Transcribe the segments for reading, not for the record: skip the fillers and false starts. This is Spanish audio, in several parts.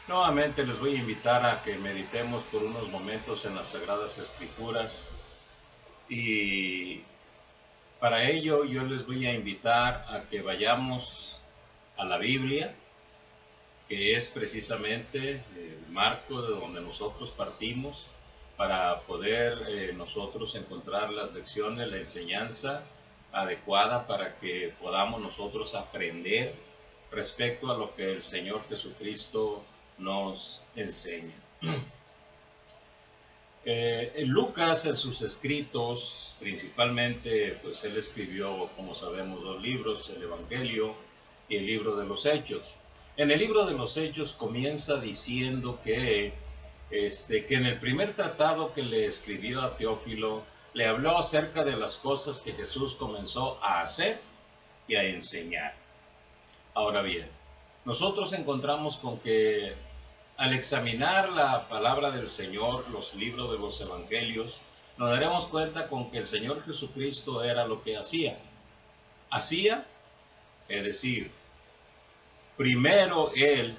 Nuevamente les voy a invitar a que meditemos por unos momentos en las Sagradas Escrituras y para ello yo les voy a invitar a que vayamos a la Biblia, que es precisamente el marco de donde nosotros partimos para poder nosotros encontrar las lecciones, la enseñanza adecuada para que podamos nosotros aprender respecto a lo que el Señor Jesucristo nos enseña. Lucas en sus escritos, principalmente, pues él escribió, como sabemos, dos libros, el Evangelio y el libro de los Hechos. En el libro de los Hechos comienza diciendo que en el primer tratado que le escribió a Teófilo, le habló acerca de las cosas que Jesús comenzó a hacer y a enseñar. Ahora bien, nosotros encontramos con que al examinar la palabra del Señor, los libros de los evangelios, nos daremos cuenta con que el Señor Jesucristo era lo que hacía. Es decir, primero Él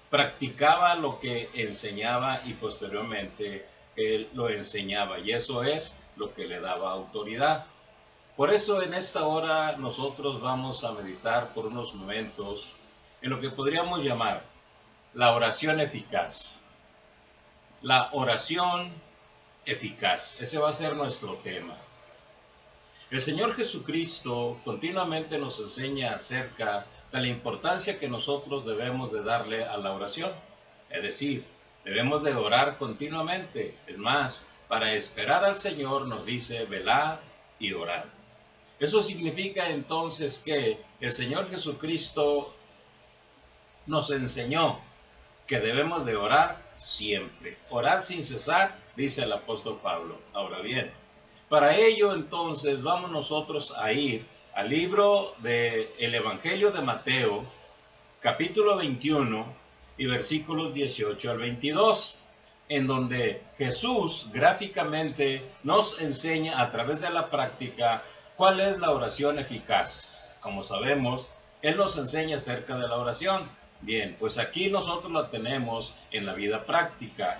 practicaba lo que enseñaba y posteriormente Él lo enseñaba. Y eso es lo que le daba autoridad. Por eso en esta hora nosotros vamos a meditar por unos momentos en lo que podríamos llamar la oración eficaz. La oración eficaz. Ese va a ser nuestro tema. El Señor Jesucristo continuamente nos enseña acerca de la importancia que nosotros debemos de darle a la oración. Es decir, debemos de orar continuamente. Es más, para esperar al Señor nos dice velad y orad. Eso significa entonces que el Señor Jesucristo nos enseñó que debemos de orar siempre. Orar sin cesar, dice el apóstol Pablo. Ahora bien, para ello entonces vamos nosotros a ir al libro del Evangelio de Mateo, capítulo 21 y versículos 18 al 22, en donde Jesús gráficamente nos enseña a través de la práctica cuál es la oración eficaz. Como sabemos, Él nos enseña acerca de la oración. Bien, pues aquí nosotros la tenemos en la vida práctica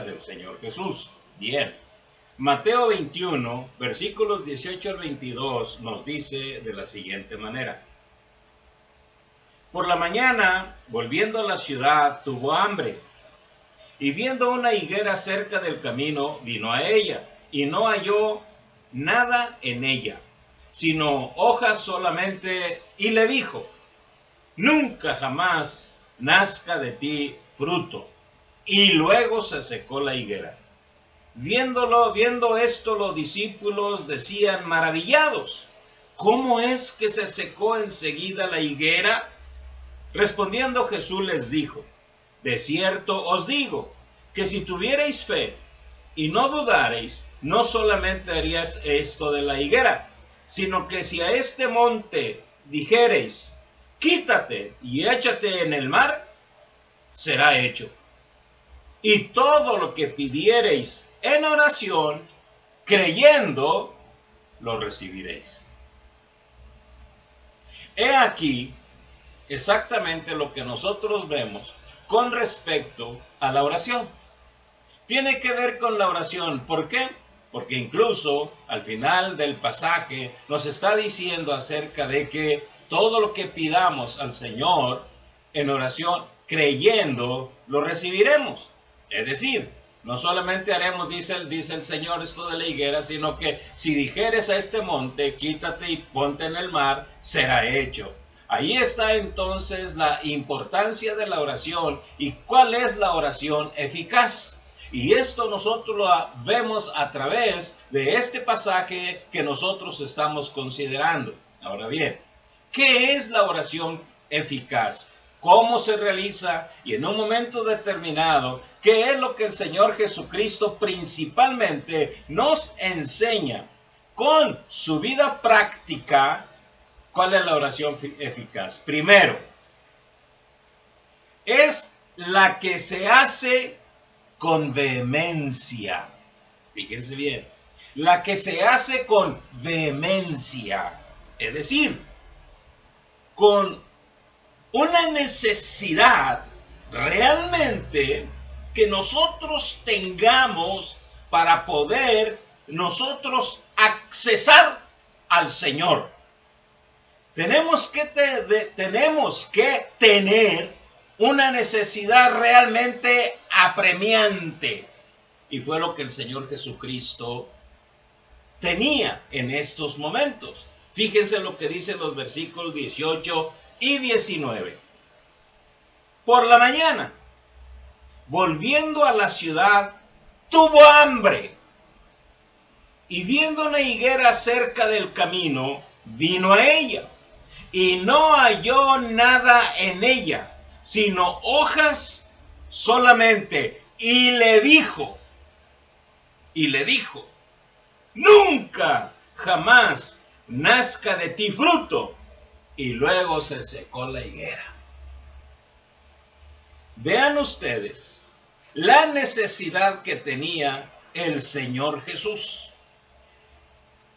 del Señor Jesús. Bien, Mateo 21, versículos 18 al 22 nos dice de la siguiente manera. Por la mañana, volviendo a la ciudad, tuvo hambre, y viendo una higuera cerca del camino, vino a ella, y no halló nada en ella, sino hojas solamente, y le dijo: nunca jamás nazca de ti fruto. Y luego se secó la higuera. Viendo esto, los discípulos decían maravillados: ¿cómo es que se secó enseguida la higuera? Respondiendo Jesús les dijo: de cierto os digo, que si tuvierais fe y no dudareis, no solamente haríais esto de la higuera, sino que si a este monte dijereis: quítate y échate en el mar, será hecho. Y todo lo que pidiereis en oración, creyendo, lo recibiréis. He aquí exactamente lo que nosotros vemos con respecto a la oración. Tiene que ver con la oración. ¿Por qué? Porque incluso al final del pasaje nos está diciendo acerca de que todo lo que pidamos al Señor en oración, creyendo, lo recibiremos. Es decir, no solamente haremos, dice el Señor, esto de la higuera, sino que si dijeres a este monte, quítate y ponte en el mar, será hecho. Ahí está entonces la importancia de la oración y cuál es la oración eficaz. Y esto nosotros lo vemos a través de este pasaje que nosotros estamos considerando. Ahora bien, ¿qué es la oración eficaz? ¿Cómo se realiza? Y en un momento determinado, ¿qué es lo que el Señor Jesucristo principalmente nos enseña con su vida práctica? ¿Cuál es la oración eficaz? Primero, es la que se hace con vehemencia. Fíjense bien, la que se hace con vehemencia, es decir, con una necesidad realmente que nosotros tengamos para poder nosotros accesar al Señor. Tenemos que tener una necesidad realmente apremiante. Y fue lo que el Señor Jesucristo tenía en estos momentos. Fíjense lo que dicen los versículos 18 y 19. Por la mañana, volviendo a la ciudad, tuvo hambre. Y viendo una higuera cerca del camino, vino a ella. Y no halló nada en ella, sino hojas solamente. Y le dijo, nunca, jamás nazca de ti fruto. Y luego se secó la higuera. Vean ustedes la necesidad que tenía el Señor Jesús.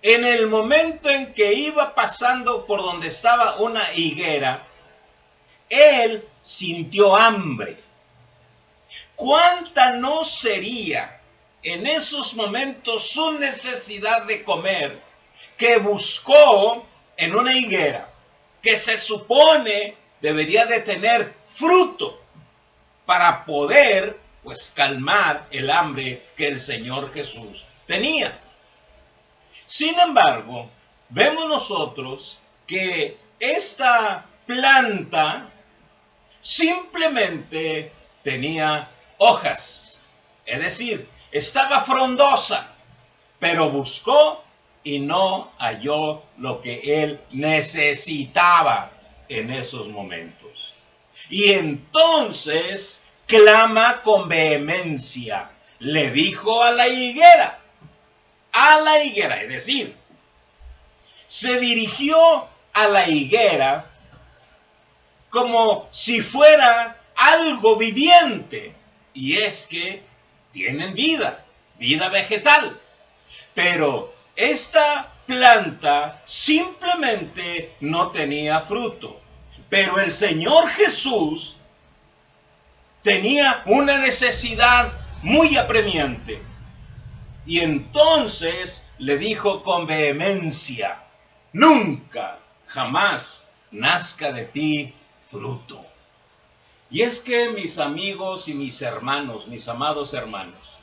En el momento en que iba pasando por donde estaba una higuera, él sintió hambre. ¿Cuánta no sería en esos momentos su necesidad de comer que buscó en una higuera que se supone debería de tener fruto para poder pues calmar el hambre que el Señor Jesús tenía? Sin embargo, vemos nosotros que esta planta simplemente tenía hojas, es decir, estaba frondosa, pero buscó y no halló lo que él necesitaba en esos momentos. Y entonces clama con vehemencia, le dijo a la higuera, es decir, se dirigió a la higuera como si fuera algo viviente, y es que tienen vida vegetal, pero esta planta simplemente no tenía fruto. Pero el Señor Jesús tenía una necesidad muy apremiante. Y entonces le dijo con vehemencia, nunca, jamás nazca de ti fruto. Y es que mis amigos y mis hermanos, mis amados hermanos,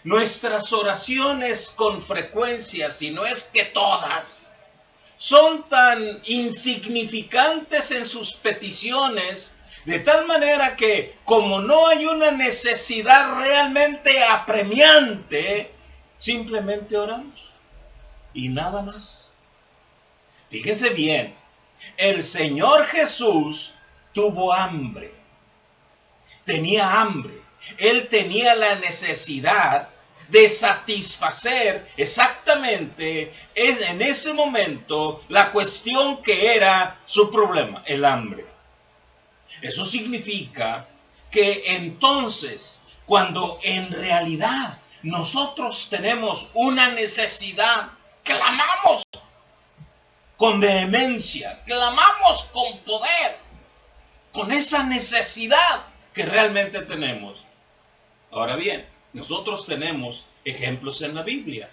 nuestras oraciones con frecuencia, si no es que todas, son tan insignificantes en sus peticiones, de tal manera que como no hay una necesidad realmente apremiante, simplemente oramos y nada más. Fíjense bien, el Señor Jesús tuvo hambre, tenía hambre, él tenía la necesidad de satisfacer exactamente en ese momento la cuestión que era su problema, el hambre. Eso significa que entonces, cuando en realidad nosotros tenemos una necesidad, clamamos con vehemencia, clamamos con poder, con esa necesidad que realmente tenemos. Ahora bien, nosotros tenemos ejemplos en la Biblia.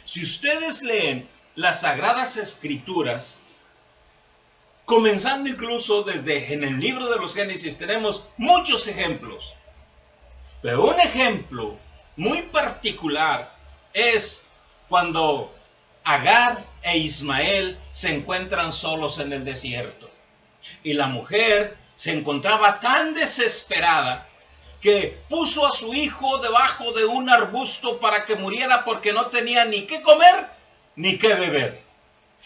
Si ustedes leen las Sagradas Escrituras, comenzando incluso desde en el libro de los Génesis, tenemos muchos ejemplos. Pero un ejemplo muy particular es cuando Agar e Ismael se encuentran solos en el desierto. Y la mujer se encontraba tan desesperada que puso a su hijo debajo de un arbusto para que muriera porque no tenía ni qué comer ni qué beber.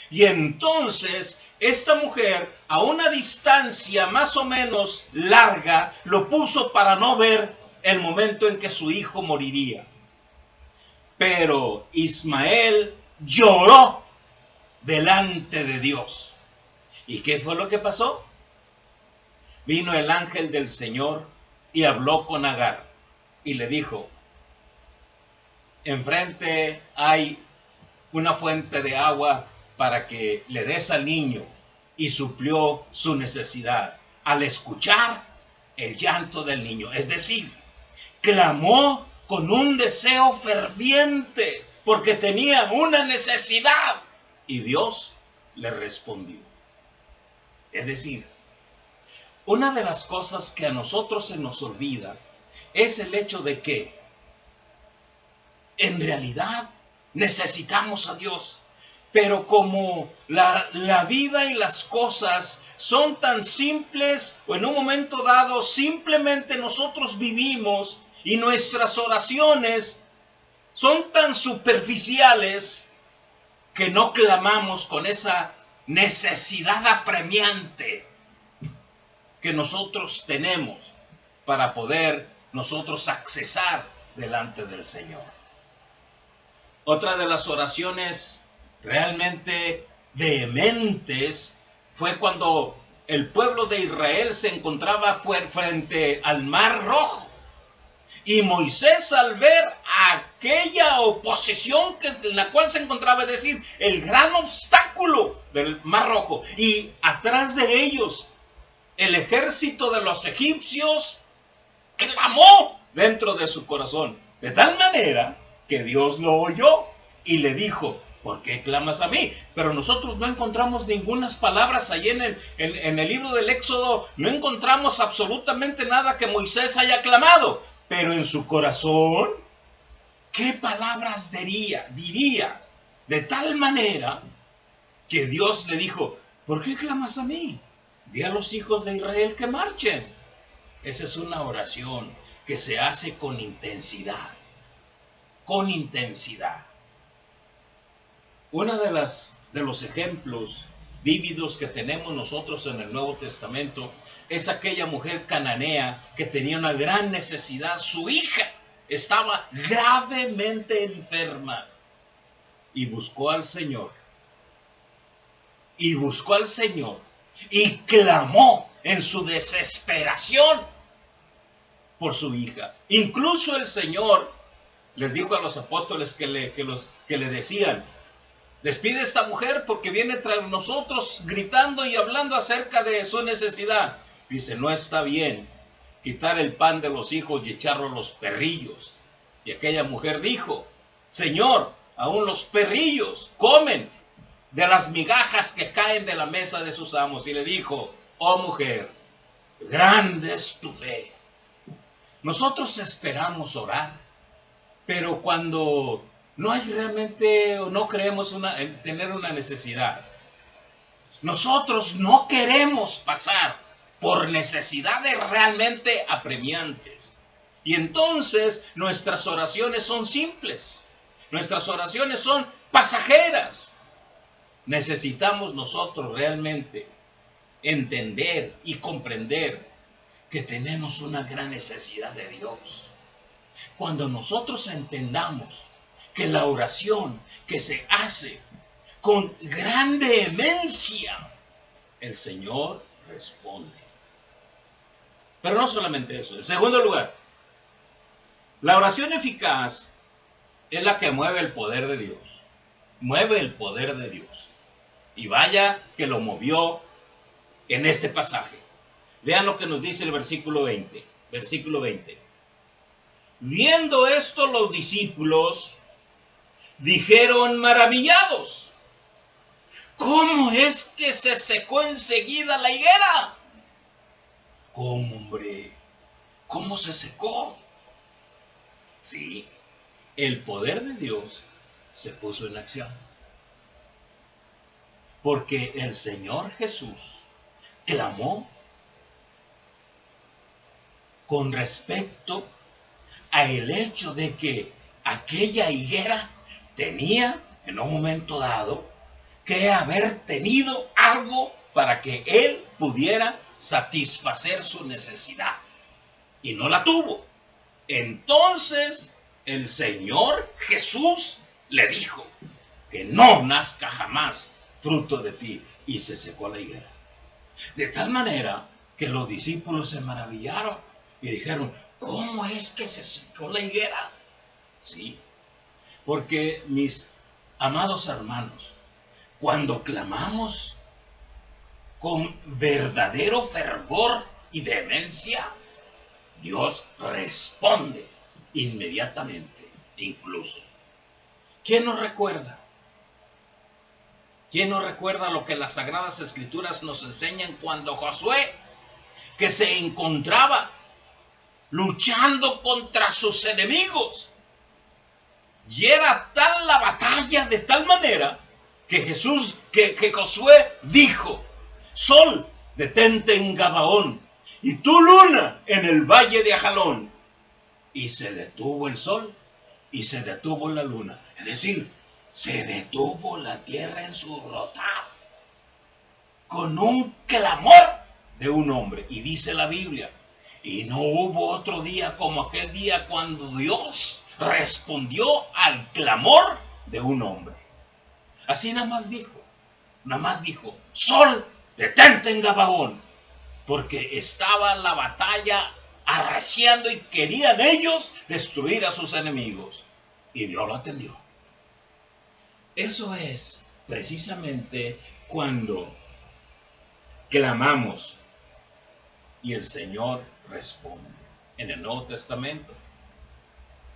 Y entonces esta mujer, a una distancia más o menos larga, lo puso para no ver el momento en que su hijo moriría. Pero Ismael lloró delante de Dios. ¿Y qué fue lo que pasó? Vino el ángel del Señor y habló con Agar y le dijo, enfrente hay una fuente de agua para que le des al niño, y suplió su necesidad. Al escuchar el llanto del niño. Es decir, clamó con un deseo ferviente porque tenía una necesidad y Dios le respondió. Es decir, una de las cosas que a nosotros se nos olvida es el hecho de que en realidad necesitamos a Dios. Pero como la vida y las cosas son tan simples, o en un momento dado simplemente nosotros vivimos y nuestras oraciones son tan superficiales que no clamamos con esa necesidad apremiante que nosotros tenemos para poder nosotros accesar delante del Señor. Otra de las oraciones realmente vehementes fue cuando el pueblo de Israel se encontraba frente al Mar Rojo. Y Moisés, al ver aquella oposición en la cual se encontraba, es decir, el gran obstáculo del Mar Rojo, y atrás de ellos el ejército de los egipcios, clamó dentro de su corazón, de tal manera que Dios lo oyó y le dijo: ¿por qué clamas a mí? Pero nosotros no encontramos ningunas palabras allí en el libro del Éxodo, no encontramos absolutamente nada que Moisés haya clamado, pero en su corazón, ¿qué palabras diría? De tal manera que Dios le dijo: ¿por qué clamas a mí? Di a los hijos de Israel que marchen. Esa es una oración que se hace con intensidad. Con intensidad. Uno de los ejemplos vívidos que tenemos nosotros en el Nuevo Testamento es aquella mujer cananea que tenía una gran necesidad. Su hija estaba gravemente enferma y buscó al Señor. Y clamó en su desesperación por su hija. Incluso el Señor les dijo a los apóstoles que le decían: despide a esta mujer porque viene tras nosotros gritando y hablando acerca de su necesidad. Dice: no está bien quitar el pan de los hijos y echarlo a los perrillos. Y aquella mujer dijo: Señor, aún los perrillos comen de las migajas que caen de la mesa de sus amos. Y le dijo: oh mujer, grande es tu fe. Nosotros esperamos orar, pero cuando no hay realmente, o no creemos en tener una necesidad, nosotros no queremos pasar por necesidades realmente apremiantes. Y entonces nuestras oraciones son simples, nuestras oraciones son pasajeras. Necesitamos nosotros realmente entender y comprender que tenemos una gran necesidad de Dios. Cuando nosotros entendamos que la oración que se hace con gran vehemencia, el Señor responde. Pero no solamente eso. En segundo lugar, la oración eficaz es la que mueve el poder de Dios. Mueve el poder de Dios. Y vaya que lo movió en este pasaje. Vean lo que nos dice el versículo 20. Versículo 20. Viendo esto, los discípulos dijeron maravillados: ¿cómo es que se secó enseguida la higuera? ¿Cómo, hombre? ¿Cómo se secó? Sí, el poder de Dios se puso en acción. Porque el Señor Jesús clamó con respecto a el hecho de que aquella higuera tenía en un momento dado que haber tenido algo para que él pudiera satisfacer su necesidad, y no la tuvo. Entonces el Señor Jesús le dijo: que no nazca jamás fruto de ti, y se secó la higuera. De tal manera que los discípulos se maravillaron y dijeron: ¿cómo es que se secó la higuera? Sí, porque mis amados hermanos, cuando clamamos con verdadero fervor y vehemencia, Dios responde inmediatamente, incluso. ¿Quién nos recuerda? ¿Quién nos recuerda lo que las Sagradas Escrituras nos enseñan cuando Josué, que se encontraba luchando contra sus enemigos, y era tal la batalla de tal manera que Josué dijo: Sol, detente en Gabaón, y tú, luna, en el valle de Ajalón. Y se detuvo el sol y se detuvo la luna. Es decir, se detuvo la tierra en su rotar con un clamor de un hombre. Y dice la Biblia: y no hubo otro día como aquel día cuando Dios respondió al clamor de un hombre. Así nada más dijo: Sol, detente en Gabaón, porque estaba la batalla arreciando y querían ellos destruir a sus enemigos. Y Dios lo atendió. Eso es precisamente cuando clamamos y el Señor responde. En el Nuevo Testamento,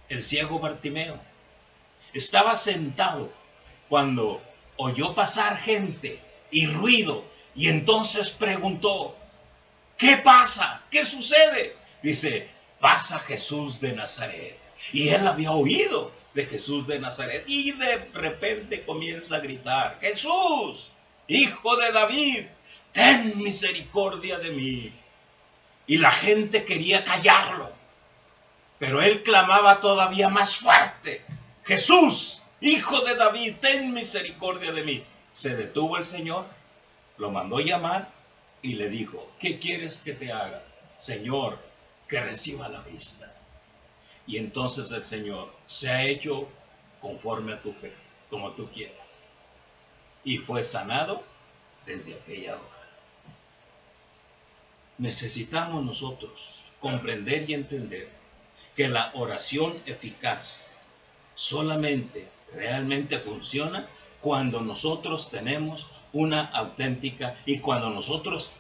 el ciego Bartimeo estaba sentado cuando oyó pasar gente y ruido, y entonces preguntó: ¿qué pasa? ¿Qué sucede? Dice: pasa Jesús de Nazaret. Y él había oído de Jesús de Nazaret, y de repente comienza a gritar: Jesús, hijo de David, ten misericordia de mí. Y la gente quería callarlo, pero él clamaba todavía más fuerte: Jesús, hijo de David, ten misericordia de mí. Se detuvo el Señor, lo mandó llamar y le dijo: ¿qué quieres que te haga? Señor, que reciba la vista. Y entonces el Señor: se ha hecho conforme a tu fe, como tú quieras. Y fue sanado desde aquella hora. Necesitamos nosotros comprender y entender que la oración eficaz solamente realmente funciona cuando nosotros tenemos una auténtica, y cuando nosotros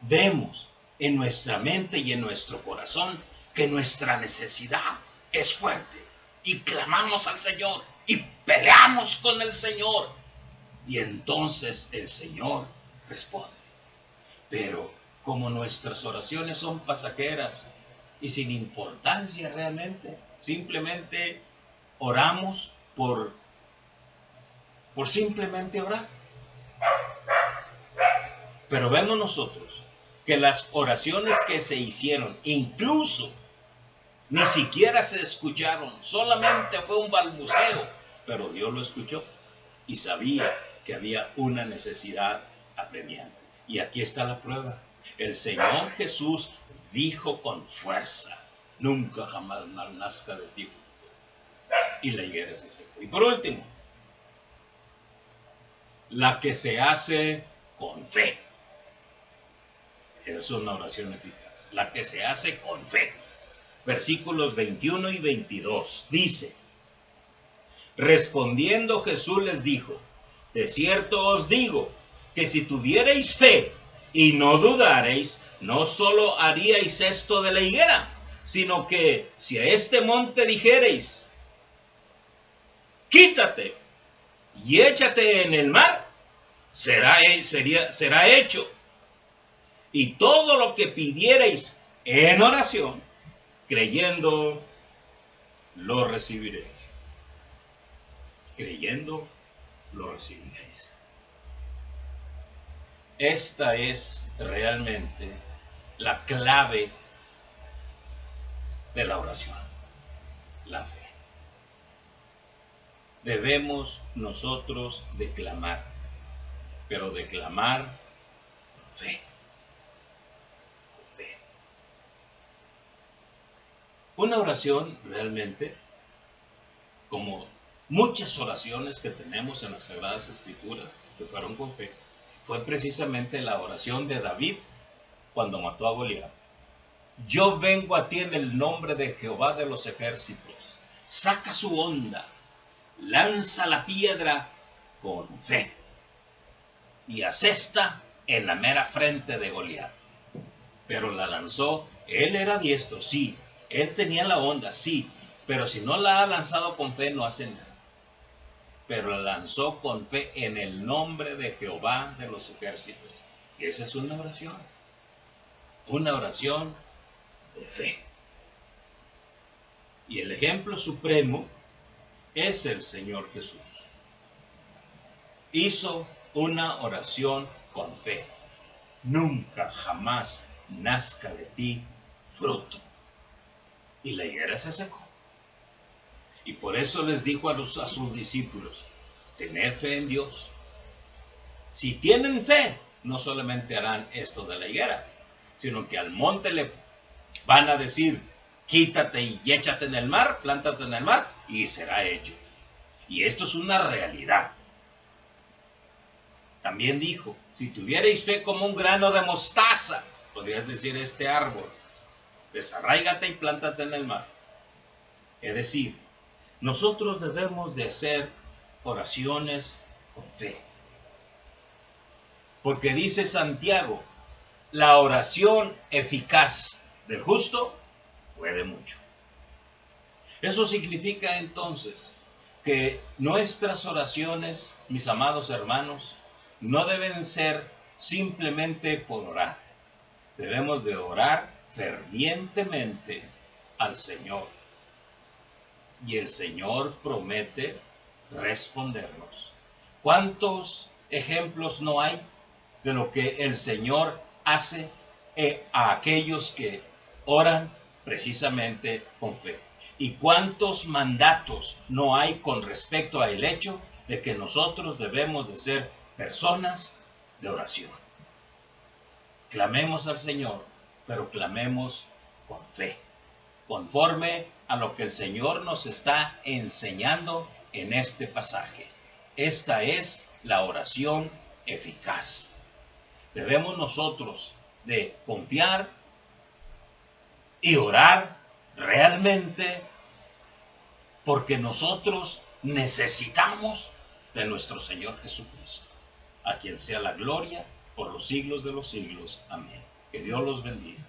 vemos en nuestra mente y en nuestro corazón que nuestra necesidad es fuerte, y clamamos al Señor y peleamos con el Señor, y entonces el Señor responde. Pero como nuestras oraciones son pasajeras y sin importancia realmente, simplemente oramos por simplemente orar. Pero vemos nosotros que las oraciones que se hicieron, incluso ni siquiera se escucharon, solamente fue un balbuceo, pero Dios lo escuchó y sabía que había una necesidad apremiante. Y aquí está la prueba. El Señor Jesús dijo con fuerza: nunca jamás nazca de ti. Y la higuera se secó. Y por último, la que se hace con fe. Es una oración eficaz. La que se hace con fe. Versículos 21 y 22 dice: respondiendo Jesús les dijo: de cierto os digo que si tuvierais fe y no dudareis, no solo haríais esto de la higuera, sino que si a este monte dijereis: quítate y échate en el mar, será hecho. Y todo lo que pidiereis en oración, creyendo, lo recibiréis. Creyendo, lo recibiréis. Esta es realmente la clave de la oración: la fe. Debemos nosotros declamar, pero declamar con fe. Con fe. Una oración realmente, como muchas oraciones que tenemos en las Sagradas Escrituras que fueron con fe, fue precisamente la oración de David cuando mató a Goliat. Yo vengo a ti en el nombre de Jehová de los ejércitos. Saca su honda, lanza la piedra con fe y asesta en la mera frente de Goliat. Pero la lanzó Él era diestro, sí. Él tenía la onda, sí. Pero si no la ha lanzado con fe, no hace nada. Pero la lanzó con fe en el nombre de Jehová de los ejércitos. Y esa es una oración. Una oración de fe. Y el ejemplo supremo es el Señor Jesús. Hizo una oración con fe. Nunca, jamás nazca de ti fruto. Y la higuera se secó. Y por eso les dijo a sus discípulos, tened fe en Dios. Si tienen fe, no solamente harán esto de la higuera, sino que al monte le van a decir, quítate y échate en el mar, plántate en el mar, y será hecho. Y esto es una realidad. También dijo, si tuvierais fe como un grano de mostaza, podrías decir este árbol, desarráigate y plántate en el mar. Es decir, nosotros debemos de hacer oraciones con fe. Porque dice Santiago, la oración eficaz del justo puede mucho. Eso significa entonces que nuestras oraciones, mis amados hermanos, no deben ser simplemente por orar. Debemos de orar fervientemente al Señor. Y el Señor promete respondernos. ¿Cuántos ejemplos no hay de lo que el Señor hace a aquellos que oran precisamente con fe? ¿Y cuántos mandatos no hay con respecto al hecho de que nosotros debemos de ser personas de oración? Clamemos al Señor, pero clamemos con fe, conforme a lo que el Señor nos está enseñando en este pasaje. Esta es la oración eficaz. Debemos nosotros de confiar y orar realmente porque nosotros necesitamos de nuestro Señor Jesucristo, a quien sea la gloria por los siglos de los siglos. Amén. Que Dios los bendiga.